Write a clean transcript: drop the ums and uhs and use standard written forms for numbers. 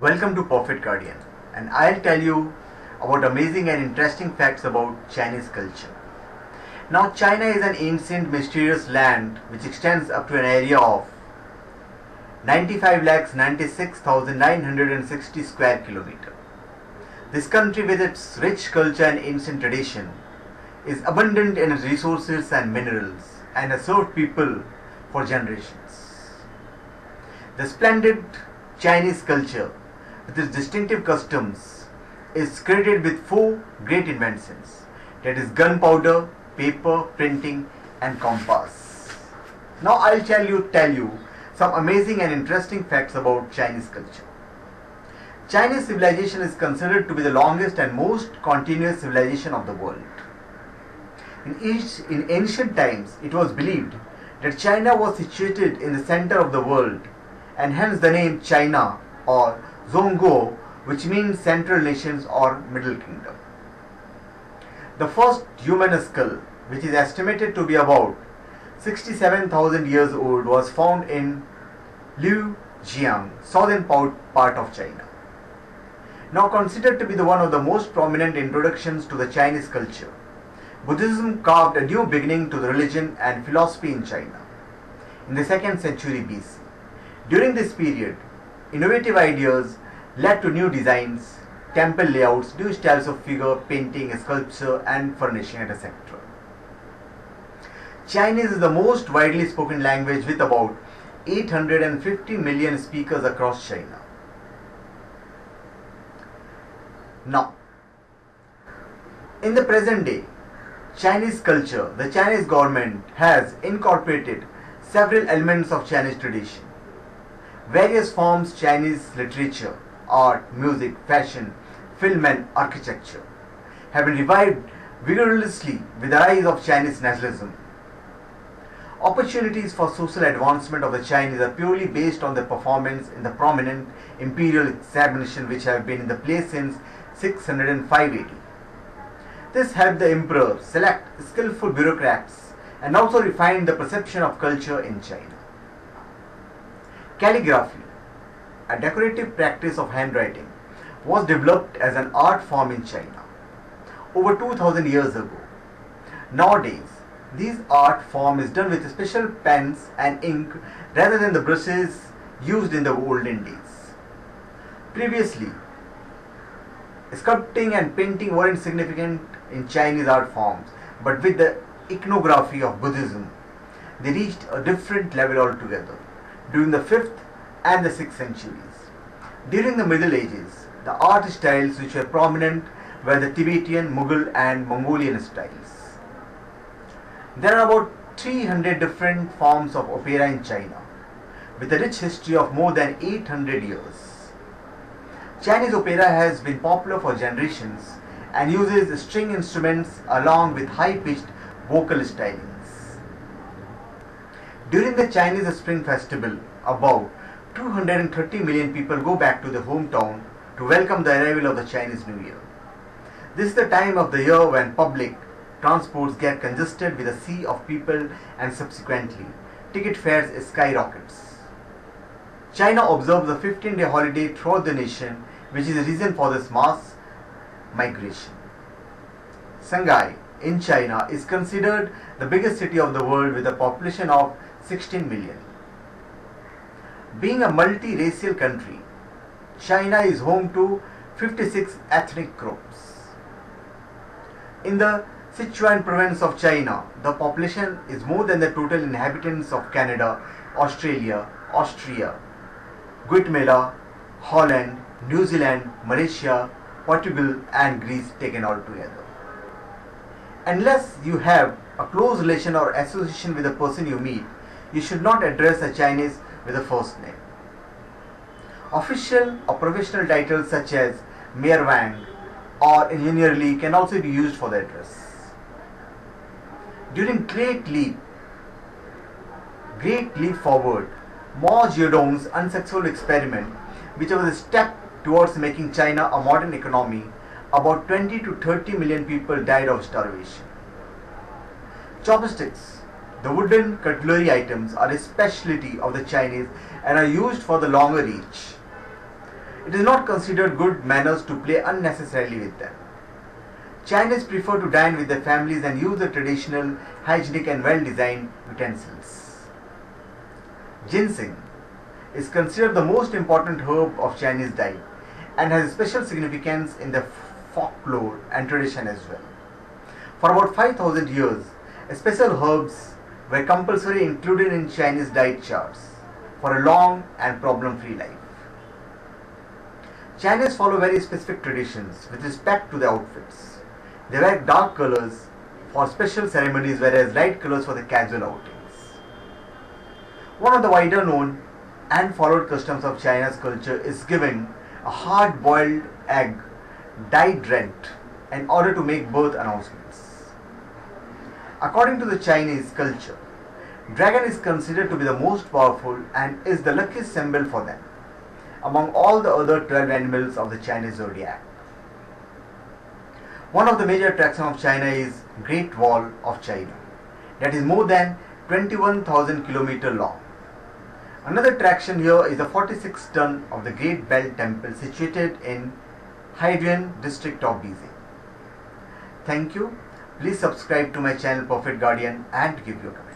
Welcome to Perfect Guardian, and I'll tell you about amazing and interesting facts about Chinese culture. Now, China is an ancient, mysterious land which extends up to an area of 95,96,960 square kilometers. This country, with its rich culture and ancient tradition, is abundant in its resources and minerals and has served people for generations. The splendid Chinese culture, with its distinctive customs, is credited with four great inventions, that is gunpowder, paper, printing, and compass. Now I'll tell you some amazing and interesting facts about Chinese culture. Chinese civilization is considered to be the longest and most continuous civilization of the world. In ancient times, it was believed that China was situated in the center of the world, and hence the name China or Zhong Guo, which means Central Nations or Middle Kingdom. The first human skull, which is estimated to be about 67,000 years old, was found in Liujiang, southern part of China. Now considered to be one of the most prominent introductions to the Chinese culture, Buddhism carved a new beginning to the religion and philosophy in China in the 2nd century BC. During this period, innovative ideas led to new designs, temple layouts, new styles of figure, painting, sculpture, and furnishing, etc. Chinese is the most widely spoken language with about 850 million speakers across China. Now, in the present day, Chinese culture, the Chinese government has incorporated several elements of Chinese tradition. Various forms Chinese literature, art, music, fashion, film and architecture have been revived vigorously with the rise of Chinese nationalism. Opportunities for social advancement of the Chinese are purely based on their performance in the prominent imperial examination which have been in the place since 605 AD. This helped the emperor select skillful bureaucrats and also refine the perception of culture in China. Calligraphy, a decorative practice of handwriting, was developed as an art form in China over 2000 years ago. Nowadays, this art form is done with special pens and ink rather than the brushes used in the olden days. Previously, sculpting and painting weren't significant in Chinese art forms, but with the iconography of Buddhism, they reached a different level altogether during the 5th and the 6th centuries. During the Middle Ages, the art styles which were prominent were the Tibetan, Mughal and Mongolian styles. There are about 300 different forms of opera in China, with a rich history of more than 800 years. Chinese opera has been popular for generations and uses string instruments along with high-pitched vocal stylings. During the Chinese Spring Festival, about 230 million people go back to their hometown to welcome the arrival of the Chinese New Year. This is the time of the year when public transports get congested with a sea of people and subsequently ticket fares skyrockets. China observes a 15-day holiday throughout the nation, which is the reason for this mass migration. Shanghai in China is considered the biggest city of the world with a population of 16 million. Being a multi-racial country, China is home to 56 ethnic groups. In the Sichuan province of China, the population is more than the total inhabitants of Canada, Australia, Austria, Guatemala, Holland, New Zealand, Malaysia, Portugal and Greece taken all together. Unless you have a close relation or association with the person you meet, you should not address a Chinese with a first name. Official or professional titles such as Mayor Wang or Engineer Lee can also be used for the address. During Great Leap Forward, Mao Zedong's unsuccessful experiment, which was a step towards making China a modern economy, about 20 to 30 million people died of starvation. Chopsticks, the wooden cutlery items, are a specialty of the Chinese and are used for the longer reach. It is not considered good manners to play unnecessarily with them. Chinese prefer to dine with their families and use the traditional, hygienic and well-designed utensils. Ginseng is considered the most important herb of Chinese diet and has a special significance in the folklore and tradition as well. For about 5,000 years, special herbs were compulsory included in Chinese diet charts for a long and problem-free life. Chinese follow very specific traditions with respect to their outfits. They wear dark colors for special ceremonies, whereas light colors for the casual outings. One of the wider known and followed customs of China's culture is giving a hard-boiled egg dyed red in order to make birth announcements. According to the Chinese culture, dragon is considered to be the most powerful and is the luckiest symbol for them among all the other 12 animals of the Chinese zodiac. One of the major attractions of China is Great Wall of China, that is more than 21,000 km long. Another attraction here is the 46 ton of the Great Bell Temple situated in Haidian district of Beijing. Thank you. Please subscribe to my channel Perfect Guardian and give your comment.